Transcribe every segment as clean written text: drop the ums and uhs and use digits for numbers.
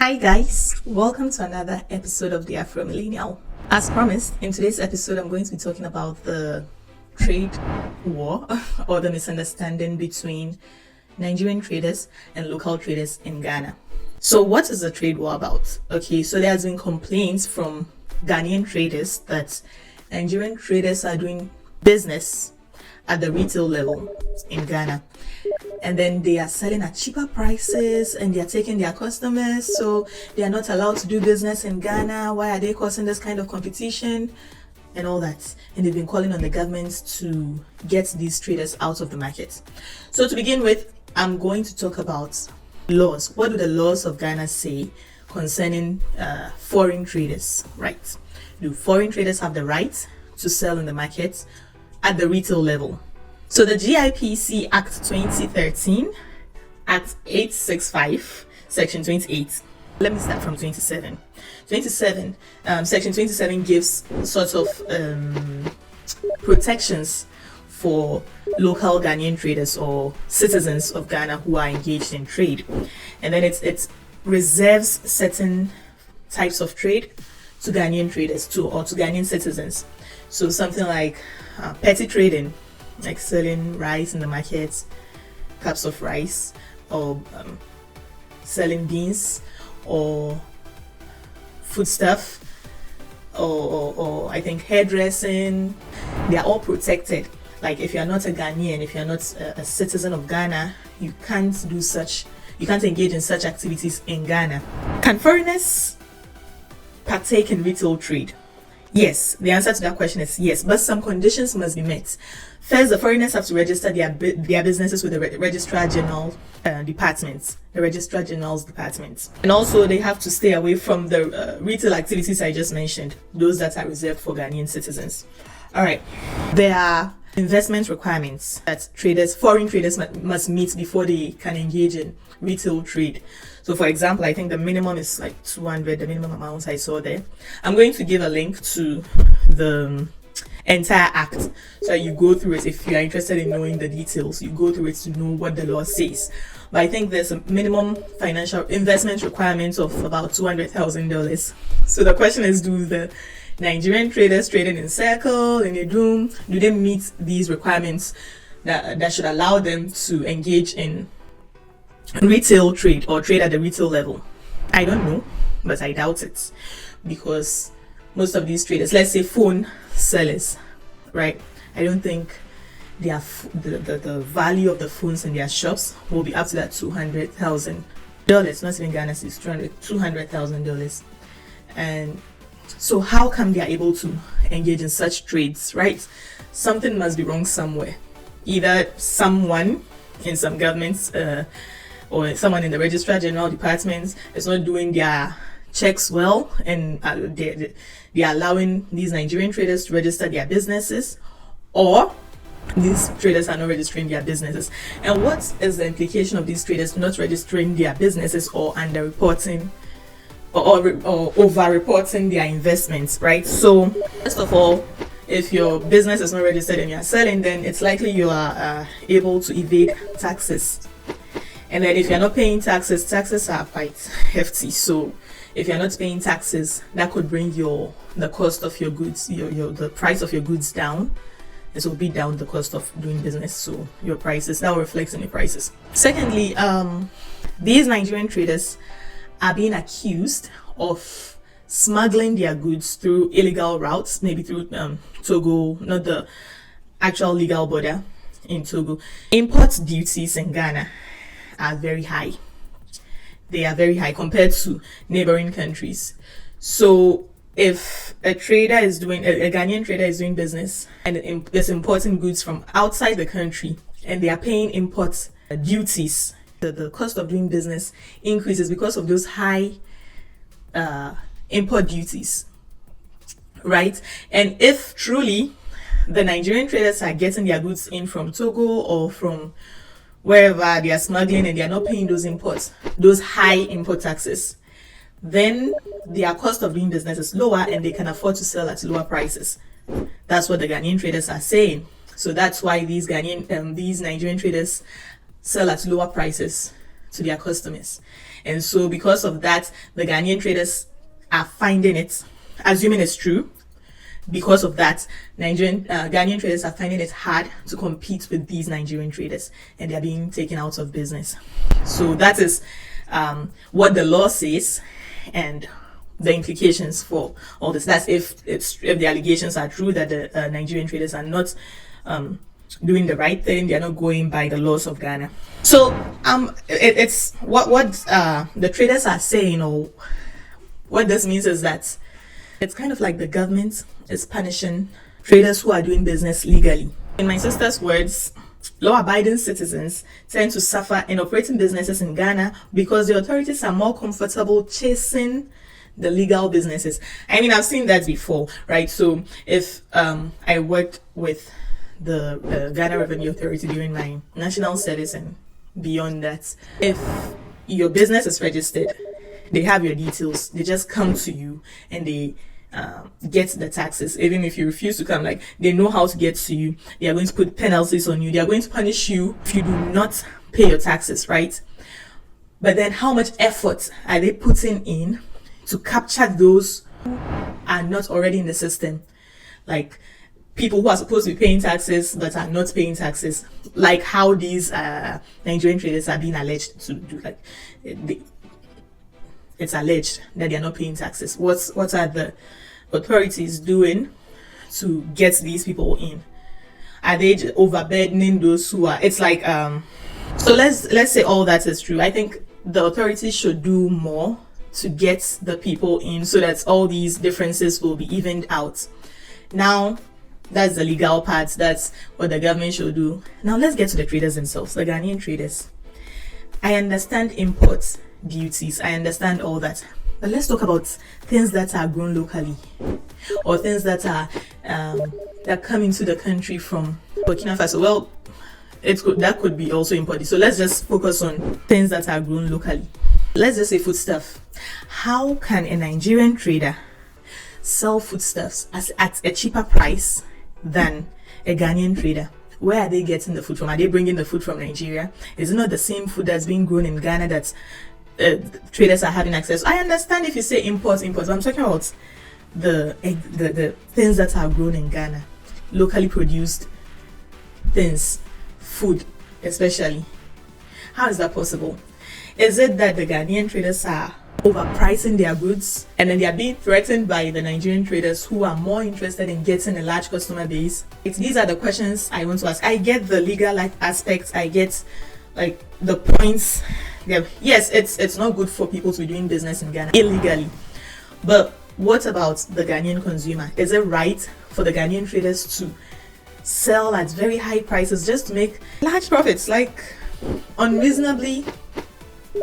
Hi guys, welcome to another episode of the Afro Millennial. As promised, in today's episode I'm going to be talking about the trade war or the misunderstanding between Nigerian traders and local traders in Ghana. So what is the trade war about? Okay, so there has been complaints from Ghanaian traders that Nigerian traders are doing business at the retail level in Ghana, and then they are selling at cheaper prices and they are taking their customers, so they are not allowed to do business in Ghana. Why are they causing this kind of competition and all that? And they've been calling on the government to get these traders out of the market. So to begin with, I'm going to talk about laws. What do the laws of Ghana say concerning foreign traders, right? Do foreign traders have the right to sell in the market at the retail level? So the GIPC Act 2013, Act 865, Section 28. Let me start from 27. Section 27 gives sort of protections for local Ghanaian traders or citizens of Ghana who are engaged in trade. And then it reserves certain types of trade to Ghanaian traders or to Ghanaian citizens. So something like petty trading, like selling rice in the market, cups of rice, or selling beans or foodstuff, or I think hairdressing. They are all protected. Like if you are not a Ghanaian, if you are not a citizen of Ghana, you can't engage in such activities in Ghana. Can foreigners partake in retail trade? Yes, the answer to that question is yes, but some conditions must be met. First, the foreigners have to register their businesses with the Registrar General's department, and also they have to stay away from the retail activities I just mentioned, those that are reserved for Ghanaian citizens. All right, there are investment requirements that foreign traders must meet before they can engage in retail trade. So for example, I think the minimum is like 200, the minimum amount I saw there. I'm going to give a link to the entire act, so you go through it. If you are interested in knowing the details, you go through it to know what the law says. But I think there's a minimum financial investment requirement of about $200,000. So the question is, do the Nigerian traders trading in Circle, in Idum, do they meet these requirements that should allow them to engage in retail trade or trade at the retail level? I don't know, but I doubt it, because most of these traders, let's say phone sellers, right? I don't think the value of the phones in their shops will be up to that $200,000. Not even Ghana is $200,000. And so how come they are able to engage in such trades, right? Something must be wrong somewhere. Either someone in some governments or someone in the Registrar General department is not doing their checks well, and they are allowing these Nigerian traders to register their businesses, or these traders are not registering their businesses. And what is the implication of these traders not registering their businesses or underreporting or over-reporting their investments, right? So first of all, if your business is not registered and you're selling, then it's likely you are able to evade taxes. And then if you're not paying taxes are quite hefty. So if you're not paying taxes, that could bring the cost of your goods, the price of your goods down. This will be down the cost of doing business, so your prices, that will reflect on your prices. Secondly, these Nigerian traders are being accused of smuggling their goods through illegal routes, maybe through Togo, not the actual legal border in Togo. Import duties in Ghana are very high. They are very high compared to neighboring countries. So if a Ghanaian trader is doing business and is importing goods from outside the country and they are paying import duties, the cost of doing business increases because of those high import duties, right? And if truly the Nigerian traders are getting their goods in from Togo or from wherever they are smuggling and they are not paying those high import taxes, then their cost of doing business is lower and they can afford to sell at lower prices. That's what the Ghanaian traders are saying. So that's why these Nigerian traders sell at lower prices to their customers. And so because of that, the Ghanaian traders are finding it, assuming it's true, because of that, Ghanaian traders are finding it hard to compete with these Nigerian traders, and they're being taken out of business. So that is what the law says, and the implications for all this. That's if the allegations are true that the Nigerian traders are not doing the right thing, they're not going by the laws of Ghana. So it's what the traders are saying, or what this means is that it's kind of like the government is punishing traders who are doing business legally. In my sister's words, law-abiding citizens tend to suffer in operating businesses in Ghana because the authorities are more comfortable chasing the legal businesses. I mean, I've seen that before, right? So if I worked with the Ghana Revenue Authority during my national service and beyond that, if your business is registered, they have your details, they just come to you and they get the taxes. Even if you refuse to come, like, they know how to get to you. They are going to put penalties on you. They are going to punish you if you do not pay your taxes, right? But then how much effort are they putting in to capture those who are not already in the system? Like people who are supposed to be paying taxes but are not paying taxes, like how these Nigerian traders are being alleged to do. Like it's alleged that they are not paying taxes. What are the authorities doing to get these people in? Are they overburdening those who are? It's like so let's say all that is true. I think the authorities should do more to get the people in so that all these differences will be evened out. Now that's the legal part. That's what the government should do. Now let's get to the traders themselves, the Ghanaian traders. I understand imports, duties, I understand all that, but let's talk about things that are grown locally, or things that are that come into the country from Burkina Faso. Well, that could be also imported. So let's just focus on things that are grown locally. Let's just say foodstuff. How can a Nigerian trader sell foodstuffs at a cheaper price than a Ghanaian trader? Where are they getting the food from? Are they bringing the food from Nigeria? Is it not the same food that's being grown in Ghana that traders are having access to? I understand if you say imports, but I'm talking about the things that are grown in Ghana, locally produced things, food especially. How is that possible? Is it that the Ghanaian traders are overpricing their goods and then they are being threatened by the Nigerian traders who are more interested in getting a large customer base? These are the questions I want to ask. I get the legal aspects, I get like the points. Yes, it's not good for people to be doing business in Ghana illegally, but what about the Ghanaian consumer? Is it right for the Ghanaian traders to sell at very high prices just to make large profits, like unreasonably,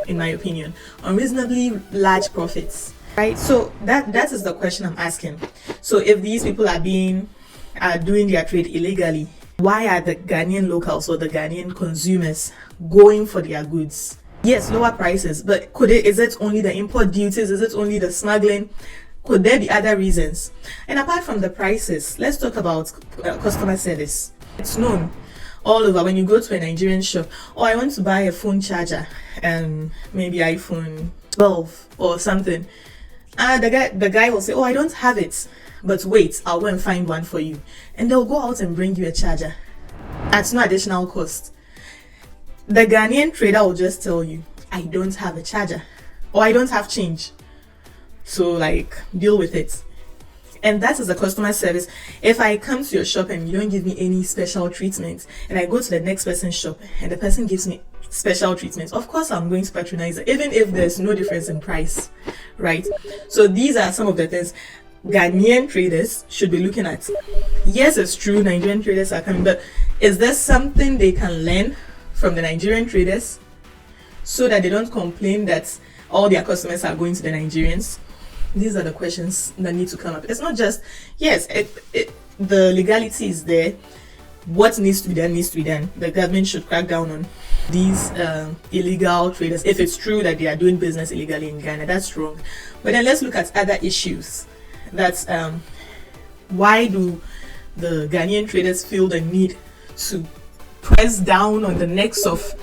in my opinion, unreasonably large profits, right? So that is the question I'm asking. So if these people are doing their trade illegally, why are the Ghanaian locals or the Ghanaian consumers going for their goods? Yes, lower prices, but is it only the import duties? Is it only the smuggling? Could there be other reasons? And apart from the prices, let's talk about customer service. It's known all over when you go to a Nigerian shop. Oh, I want to buy a phone charger, maybe iPhone 12 or something. The guy will say, oh, I don't have it, but wait, I'll go and find one for you. And they'll go out and bring you a charger at no additional cost. The Ghanaian trader will just tell you, I don't have a charger, or I don't have change. So like, deal with it. And that is the customer service. If I come to your shop and you don't give me any special treatment, and I go to the next person's shop and the person gives me special treatment, of course I'm going to patronize it, even if there's no difference in price, right? So these are some of the things Ghanaian traders should be looking at. Yes, it's true, Nigerian traders are coming, but is there something they can learn from the Nigerian traders so that they don't complain that all their customers are going to the Nigerians? These are the questions that need to come up. It's not just, yes, the legality is there. What needs to be done needs to be done. The government should crack down on these illegal traders. If it's true that they are doing business illegally in Ghana, that's wrong. But then let's look at other issues. That's why do the Ghanaian traders feel the need to press down on the necks of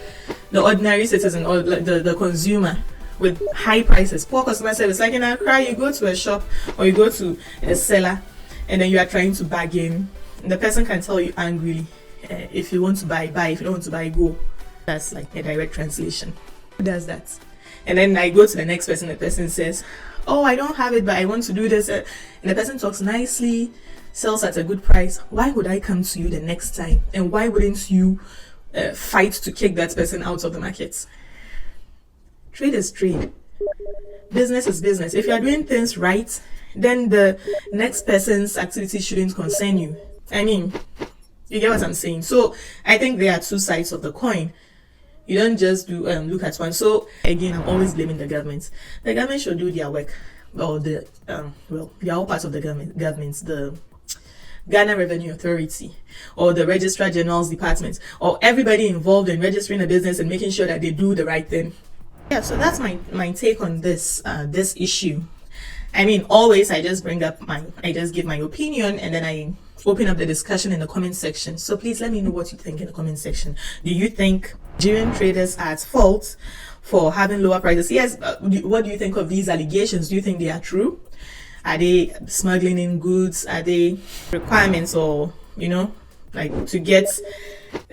the ordinary citizen or the consumer with high prices, poor customer service. Like in Accra, you go to a shop or you go to a seller and then you are trying to bargain. The person can tell you angrily, if you want to buy, buy. If you don't want to buy, go. That's like a direct translation. Who does that? And then I go to the next person, the person says, oh, I don't have it, but I want to do this. And the person talks nicely, sells at a good price. Why would I come to you the next time? And why wouldn't you fight to kick that person out of the market? Trade is trade. Business is business. If you are doing things right, then the next person's activity shouldn't concern you. I mean, you get what I'm saying? So I think there are two sides of the coin. You don't just do look at one. So again, I'm always blaming the government. The government should do their work, or the they are all parts of the government, the Ghana Revenue Authority, or the Registrar General's Department, or everybody involved in registering a business and making sure that they do the right thing. Yeah, so that's my take on this issue. I mean, always I just give my opinion, and then I open up the discussion in the comment section. So please let me know what you think in the comment section. Do you think Nigerian traders are at fault for having lower prices? Yes. What do you think of these allegations? Do you think they are true? Are they smuggling in goods? Are they requirements, or like to get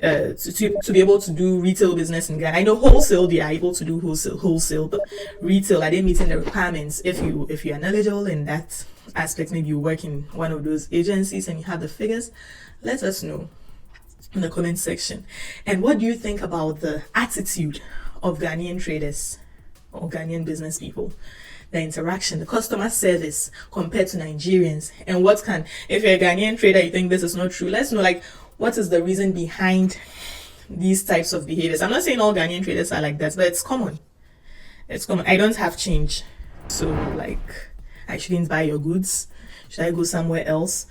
to be able to do retail business in Ghana? I know wholesale, they are able to do wholesale, but retail, are they meeting the requirements? If you are knowledgeable in that aspect, maybe you work in one of those agencies and you have the figures, let us know in the comment section. And what do you think about the attitude of Ghanaian traders or Ghanaian business people, the interaction, the customer service compared to Nigerians? And if you're a Ghanaian trader, you think this is not true, let's know, like, what is the reason behind these types of behaviors? I'm not saying all Ghanaian traders are like that, but it's common. It's common. I don't have change, so like I shouldn't buy your goods. Should I go somewhere else?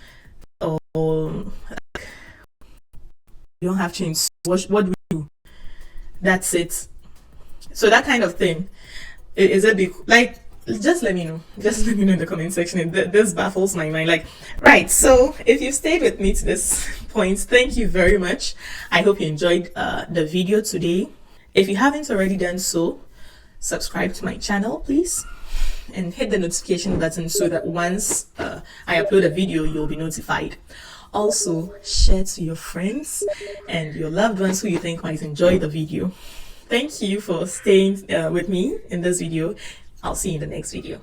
Or like, you don't have change. What do we do? That's it. So that kind of thing is a big, like, just let me know. Just let me know in the comment section. This baffles my mind. Like, right. So if you stayed with me to this point, thank you very much. I hope you enjoyed the video today. If you haven't already done so, subscribe to my channel, please, and hit the notification button so that once I upload a video, you'll be notified. Also, share to your friends and your loved ones who you think might enjoy the video. Thank you for staying with me in this video. I'll see you in the next video.